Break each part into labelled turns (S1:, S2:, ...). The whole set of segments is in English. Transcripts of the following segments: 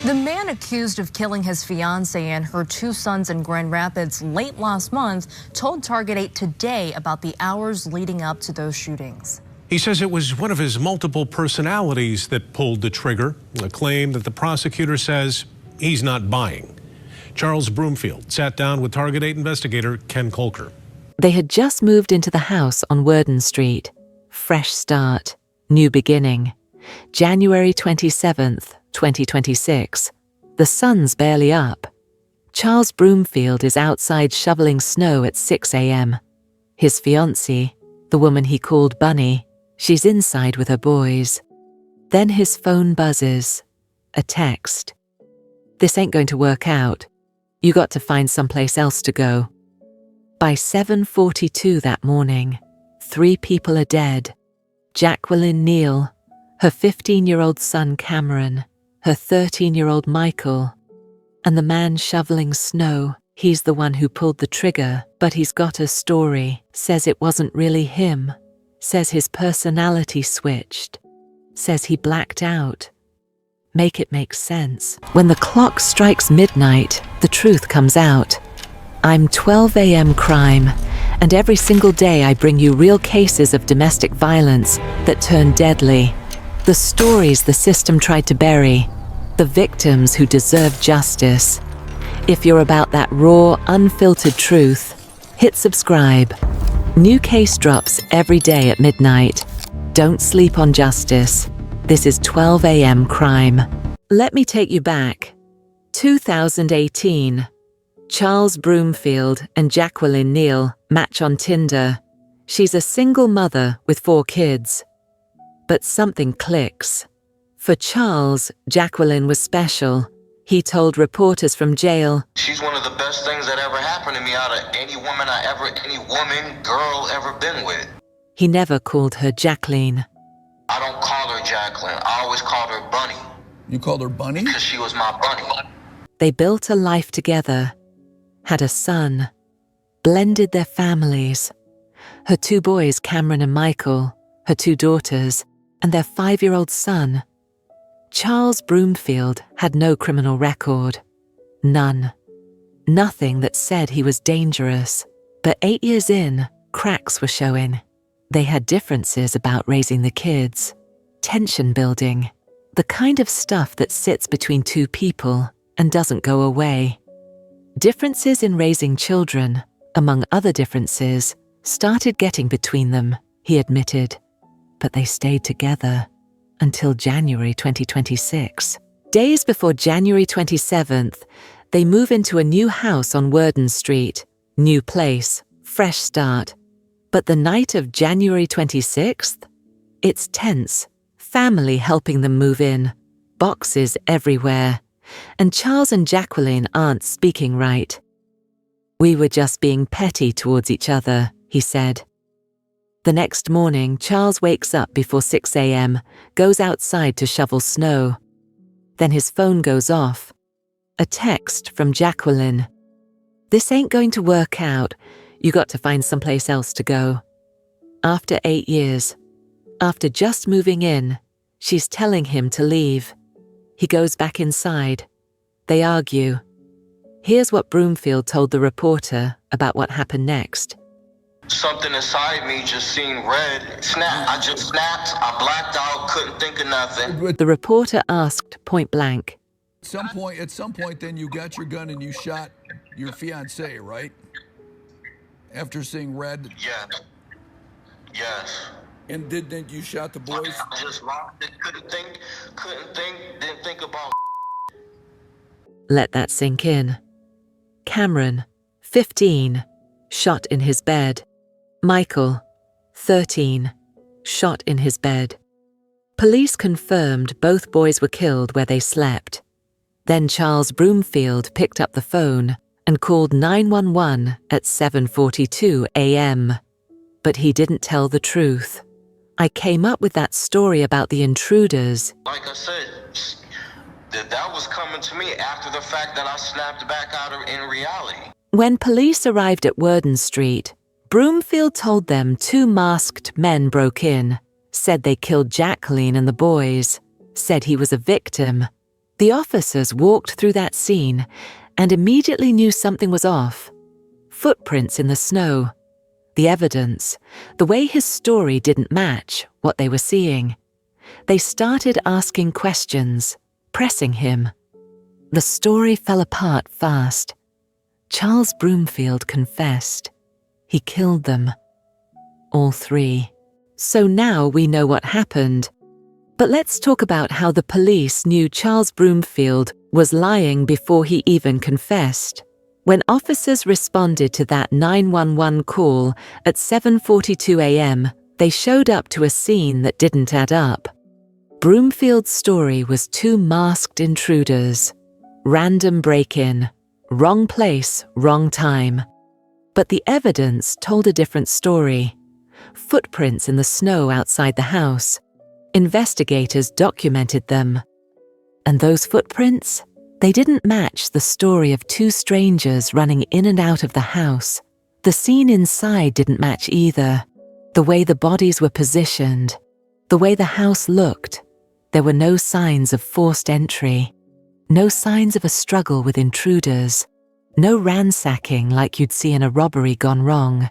S1: The man accused of killing his fiancée and her 2 sons in Grand Rapids late last month told Target 8 today about the hours leading up to those shootings.
S2: He says it was one of his multiple personalities that pulled the trigger, a claim that the prosecutor says he's not buying. Charles Broomfield sat down with Target 8 investigator Ken Colker.
S3: They had just moved into the house on Worden Street. Fresh start, new beginning. January 27th, 2026. The sun's barely up. Charles Broomfield is outside shoveling snow at 6 a.m. His fiancée, the woman he called Bunny, she's inside with her boys. Then his phone buzzes. A text. "This ain't going to work out. You got to find someplace else to go." By 7:42 that morning, 3 people are dead. Jacqueline Neill, her 15-year-old son Cameron, her 13-year-old Michael, and the man shoveling snow. He's the one who pulled the trigger, but he's got a story. Says it wasn't really him. Says his personality switched. Says he blacked out. Make it make sense. When the clock strikes midnight, the truth comes out. I'm 12 a.m. crime, and every single day I bring you real cases of domestic violence that turn deadly. The stories the system tried to bury. The victims who deserve justice. If you're about that raw, unfiltered truth, hit subscribe. New case drops every day at midnight. Don't sleep on justice. This is 12 a.m. crime. Let me take you back. 2018. Charles Broomfield and Jacqueline Neill match on Tinder. She's a single mother with 4 kids. But something clicks. For Charles, Jacqueline was special. He told reporters from jail,
S4: "She's one of the best things that ever happened to me out of any woman, girl ever been with."
S3: He never called her Jacqueline.
S4: I don't call her Jacqueline. I always called her Bunny.
S5: You called her Bunny?
S4: Because she was my bunny.
S3: They built a life together, had a son, blended their families. Her 2 boys, Cameron and Michael, her 2 daughters, and their 5-year-old son. Charles Broomfield had no criminal record. None. Nothing that said he was dangerous. But 8 years in, cracks were showing. They had differences about raising the kids. Tension building. The kind of stuff that sits between 2 people and doesn't go away. Differences in raising children, among other differences, started getting between them, he admitted. But they stayed together until January 2026. Days before January 27th, they move into a new house on Worden Street. New place, fresh start. But the night of January 26th, it's tense. Family helping them move in. Boxes everywhere. And Charles and Jacqueline aren't speaking right. "We were just being petty towards each other," he said. The next morning, Charles wakes up before 6 a.m., goes outside to shovel snow. Then his phone goes off. A text from Jacqueline. "This ain't going to work out. You got to find someplace else to go." After 8 years, after just moving in, she's telling him to leave. He goes back inside. They argue. Here's what Broomfield told the reporter about what happened next.
S4: "Something inside me just seen red. Snap. I just snapped. I blacked out. Couldn't think of nothing."
S3: The reporter asked point blank.
S5: At some point, then you got your gun and you shot your fiancé, right? After seeing red.
S4: Yeah. Yes.
S5: And didn't you shot the boys?
S4: I just locked it. Couldn't think. Didn't think about.
S3: Let that sink in. Cameron, 15, shot in his bed. Michael, 13, shot in his bed. Police confirmed both boys were killed where they slept. Then Charles Broomfield picked up the phone and called 911 at 7:42 a.m. But he didn't tell the truth. "I came up with that story about the intruders."
S4: Like I said, that was coming to me after the fact that I snapped back out in reality.
S3: When police arrived at Worden Street, Broomfield told them 2 masked men broke in, said they killed Jacqueline and the boys, said he was a victim. The officers walked through that scene and immediately knew something was off. Footprints in the snow. The evidence, the way his story didn't match what they were seeing. They started asking questions, pressing him. The story fell apart fast. Charles Broomfield confessed. He killed them. All three. So now we know what happened. But let's talk about how the police knew Charles Broomfield was lying before he even confessed. When officers responded to that 911 call at 7:42 a.m., they showed up to a scene that didn't add up. Broomfield's story was two masked intruders. Random break-in. Wrong place, wrong time. But the evidence told a different story. Footprints in the snow outside the house. Investigators documented them. And those footprints? They didn't match the story of two strangers running in and out of the house. The scene inside didn't match either. The way the bodies were positioned, the way the house looked. There were no signs of forced entry. No signs of a struggle with intruders. No ransacking like you'd see in a robbery gone wrong.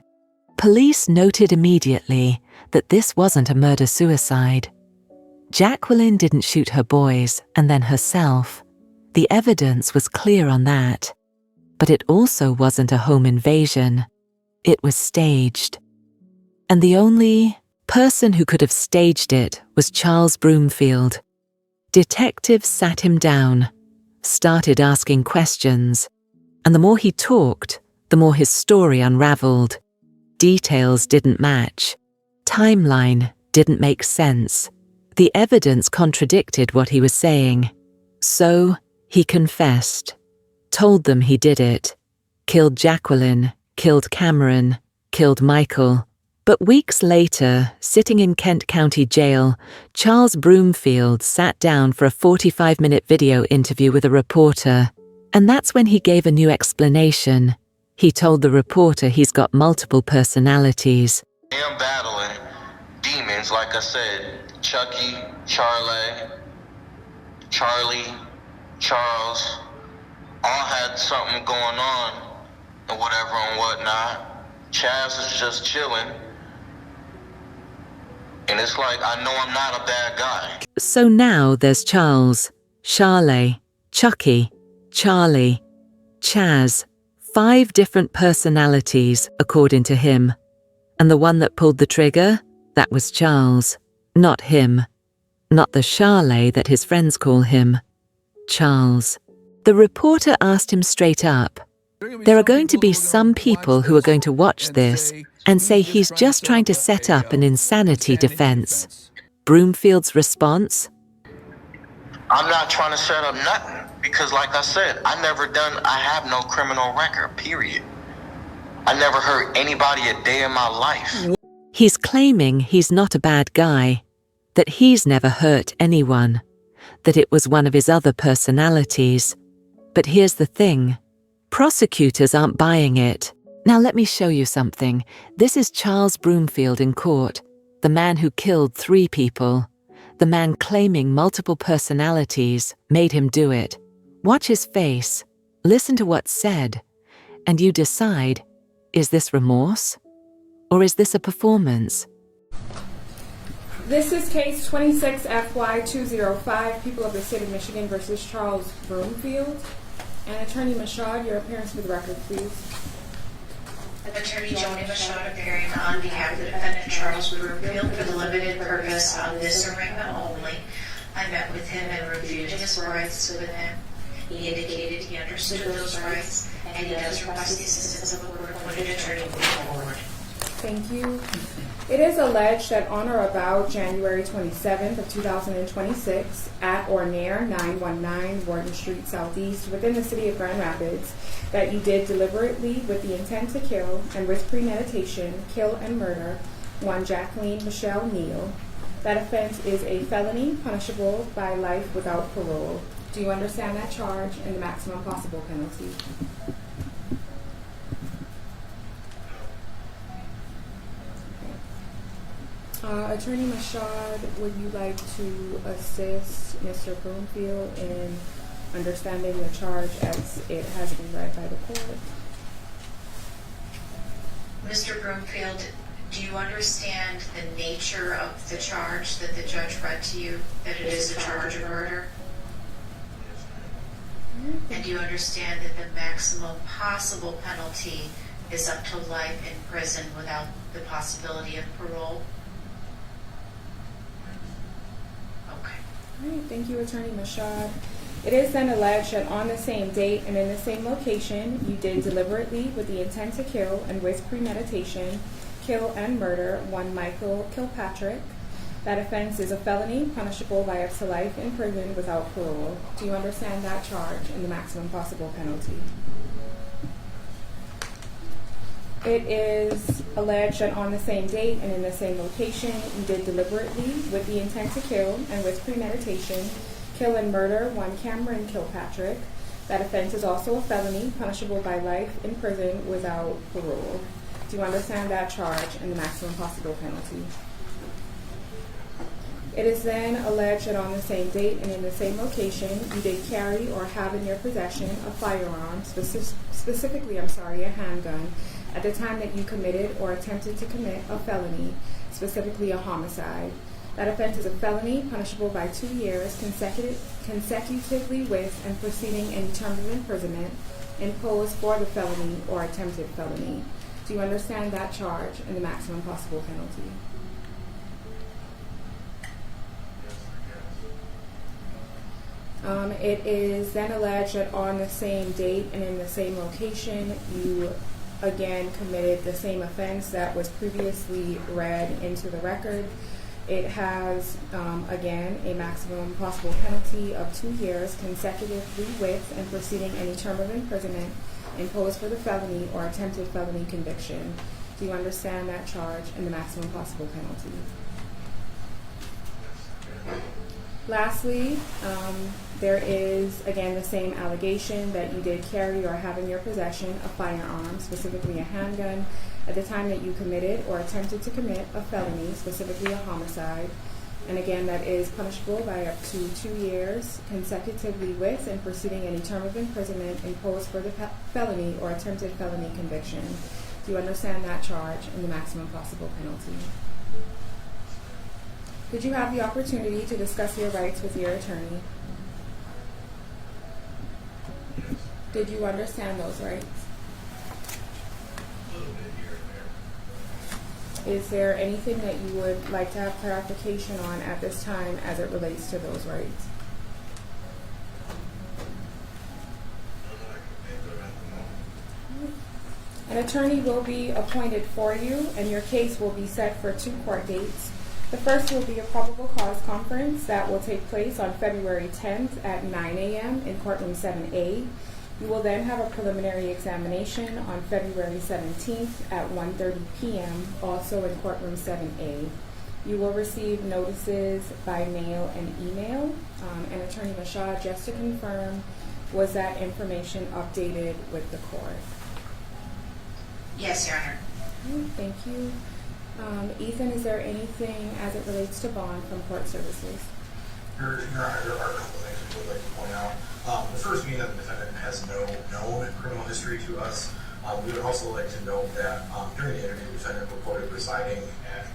S3: Police noted immediately that this wasn't a murder-suicide. Jacqueline didn't shoot her boys and then herself. The evidence was clear on that. But it also wasn't a home invasion. It was staged. And the only person who could have staged it was Charles Broomfield. Detectives sat him down, started asking questions, and the more he talked, the more his story unraveled. Details didn't match. Timeline didn't make sense. The evidence contradicted what he was saying. So, he confessed, told them he did it, killed Jacqueline, killed Cameron, killed Michael. But weeks later, sitting in Kent County Jail, Charles Broomfield sat down for a 45-minute video interview with a reporter. And that's when he gave a new explanation. He told the reporter he's got multiple personalities.
S4: I am battling demons, like I said. Chucky, Charlie, Charles, all had something going on and whatever and whatnot. Chaz is just chilling. And it's like, I know I'm not a bad guy.
S3: So now there's Charles, Charlie, Chucky, Charlie, Chaz. 5 different personalities, according to him. And the one that pulled the trigger? That was Charles. Not him. Not the Charlie that his friends call him. Charles. The reporter asked him straight up, there are going to be some people who are going to watch this and say he's just trying to set up an insanity defense. Broomfield's response?
S4: I'm not trying to set up nothing because, like I said, I have no criminal record, period. I never hurt anybody a day in my life.
S3: He's claiming he's not a bad guy, that he's never hurt anyone, that it was one of his other personalities. But here's the thing. Prosecutors aren't buying it. Now let me show you something. This is Charles Broomfield in court, the man who killed 3 people. The man claiming multiple personalities made him do it. Watch his face, listen to what's said, and you decide, is this remorse? Or is this a performance?
S6: This is case 26FY205, People of the State of Michigan versus Charles Broomfield. And Attorney Mashad, your appearance for the record, please.
S7: Attorney Joni Mashad appearing on behalf of the defendant Charles Broomfield for the limited purpose of this arraignment only. I met with him and reviewed his rights with him. He indicated he understood those rights, and he does request the assistance of a court-appointed attorney moving forward.
S6: Thank you. It is alleged that on or about January 27th of 2026, at or near 919 Worden Street Southeast within the city of Grand Rapids, that you did deliberately, with the intent to kill and with premeditation, kill and murder one Jacqueline Neill. That offense is a felony punishable by life without parole. Do you understand that charge and the maximum possible penalty? Attorney Mashad, would you like to assist Mr. Broomfield in understanding the charge as it has been read by the court?
S7: Mr. Broomfield, do you understand the nature of the charge that the judge read to you, that it is a charge of murder? And do you understand that the maximum possible penalty is up to life in prison without the possibility of parole? Okay.
S6: All right, thank you, Attorney Mashad. It is then alleged that on the same date and in the same location, you did deliberately, with the intent to kill and with premeditation, kill and murder one Michael Kilpatrick. That offense is a felony punishable by up to life in prison without parole. Do you understand that charge and the maximum possible penalty? It is alleged that on the same date and in the same location, you did deliberately, with the intent to kill and with premeditation, kill and murder one Cameron Kilpatrick. That offense is also a felony punishable by life in prison without parole. Do you understand that charge and the maximum possible penalty? It is then alleged that on the same date and in the same location, you did carry or have in your possession a firearm, specifically a handgun, at the time that you committed or attempted to commit a felony, specifically a homicide. That offense is a felony punishable by 2 years consecutively with and preceding any term of imprisonment imposed for the felony or attempted felony. Do you understand that charge and the maximum possible penalty? It is then alleged that on the same date and in the same location, you again committed the same offense that was previously read into the record. It has, again, a maximum possible penalty of 2 years consecutively with and preceding any term of imprisonment imposed for the felony or attempted felony conviction. Do you understand that charge and the maximum possible penalty? Lastly, there is, again, the same allegation that you did carry or have in your possession a firearm, specifically a handgun, at the time that you committed or attempted to commit a felony, specifically a homicide. And again, that is punishable by up to 2 years consecutively with and preceding any term of imprisonment imposed for the felony or attempted felony conviction. Do you understand that charge and the maximum possible penalty? Did you have the opportunity to discuss your rights with your attorney? Did you understand those rights?
S8: A little bit here and there.
S6: Is there anything that you would like to have clarification on at this time as it relates to those rights? An attorney will be appointed for you, and your case will be set for 2 court dates. The first will be a probable cause conference that will take place on February 10th at 9 a.m. in Courtroom 7A. You will then have a preliminary examination on February 17th at 1:30 p.m., also in Courtroom 7A. You will receive notices by mail and email. And Attorney Mashad, just to confirm, was that information updated with the court?
S7: Yes, Your Honor.
S6: Thank you. Ethan, is there anything as it relates to bond from court services?
S8: Your Honor, there are a couple of things we would like to point out. The first being that the defendant has no known criminal history to us. We would also like to note that during the interview, the defendant reported residing at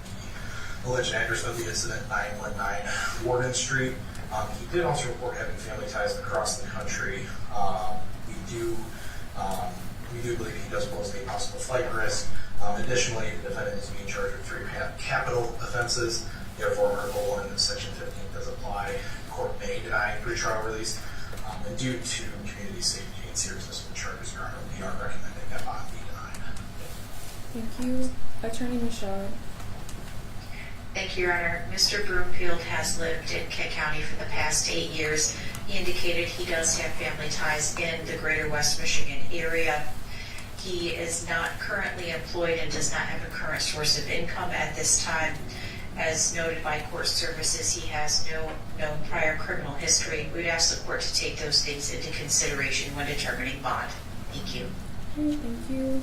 S8: the alleged address of the incident, 919 Worden Street. He did also report having family ties across the country. We do believe he does pose a possible flight risk. Additionally, the defendant is being charged with 3 capital offenses. Therefore, Article 1, Section 15 does apply. The court may deny pretrial release. And due to community safety and seriousness of the charges, Your Honor, we are recommending that bond be denied.
S6: Thank you. Attorney Mashad.
S7: Thank you, Your Honor. Mr. Broomfield has lived in Kent County for the past 8 years. He indicated he does have family ties in the greater West Michigan area. He is not currently employed and does not have a current source of income at this time. As noted by court services, he has no known prior criminal history. We'd ask the court to take those things into consideration when determining bond. Thank you.
S6: Okay, thank you.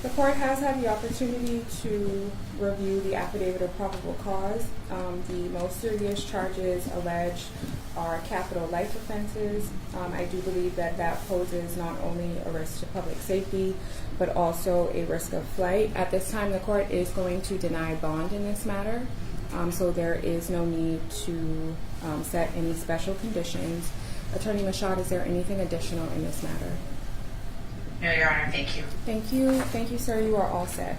S6: The court has had the opportunity to review the affidavit of probable cause. The most serious charges alleged are capital life offenses. I do believe that that poses not only a risk to public safety, but also a risk of flight. At this time, the court is going to deny bond in this matter, so there is no need to set any special conditions. Attorney Mashad, is there anything additional in this matter?
S7: No, Your Honor, thank you.
S6: Thank you. Thank you, sir. You are all set.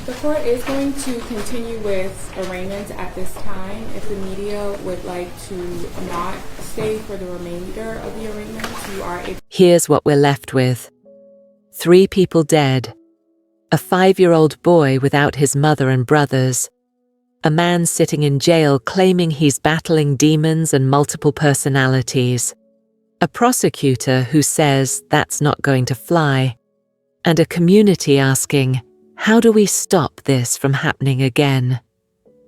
S6: The court is going to continue with arraignment at this time. If the media would like to not stay for the remainder of the arraignment, you are able.
S3: Here's what we're left with. 3 people dead. A 5-year-old boy without his mother and brothers. A man sitting in jail claiming he's battling demons and multiple personalities. A prosecutor who says that's not going to fly. And a community asking, how do we stop this from happening again?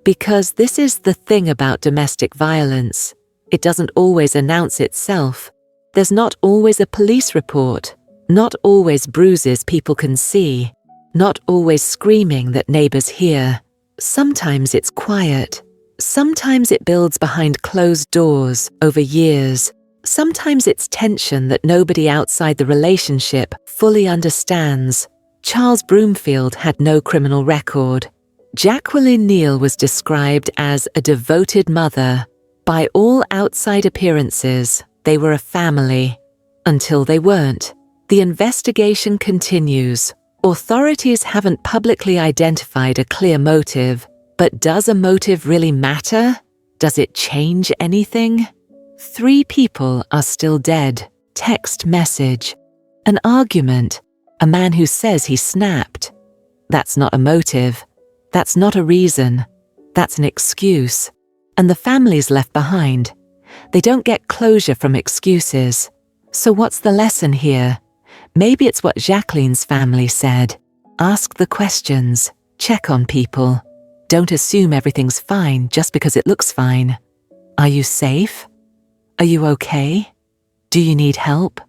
S3: Because this is the thing about domestic violence. It doesn't always announce itself. There's not always a police report. Not always bruises people can see. Not always screaming that neighbors hear. Sometimes it's quiet. Sometimes it builds behind closed doors over years. Sometimes it's tension that nobody outside the relationship fully understands. Charles Broomfield had no criminal record. Jacqueline Neill was described as a devoted mother. By all outside appearances, they were a family. Until they weren't. The investigation continues. Authorities haven't publicly identified a clear motive, but does a motive really matter? Does it change anything? 3 people are still dead. Text message. An argument. A man who says he snapped. That's not a motive. That's not a reason. That's an excuse. And the family's left behind. They don't get closure from excuses. So what's the lesson here? Maybe it's what Jacqueline's family said. Ask the questions. Check on people. Don't assume everything's fine just because it looks fine. Are you safe? Are you okay? Do you need help?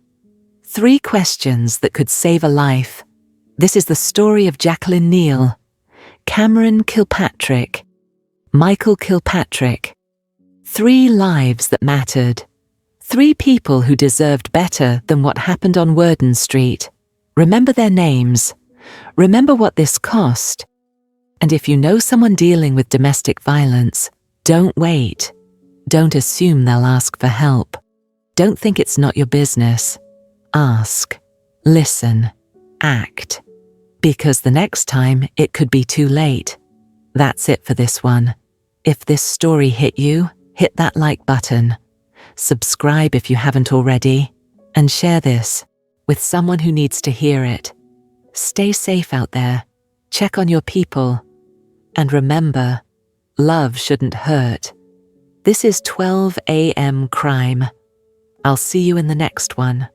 S3: 3 questions that could save a life. This is the story of Jacqueline Neill, Cameron Kilpatrick, Michael Kilpatrick. 3 lives that mattered. 3 people who deserved better than what happened on Worden Street. Remember their names. Remember what this cost. And if you know someone dealing with domestic violence, don't wait. Don't assume they'll ask for help. Don't think it's not your business. Ask. Listen. Act. Because the next time it could be too late. That's it for this one. If this story hit you, hit that like button. Subscribe if you haven't already, and share this with someone who needs to hear it. Stay safe out there, check on your people, and remember, love shouldn't hurt. This is 12 a.m. Crime. I'll see you in the next one.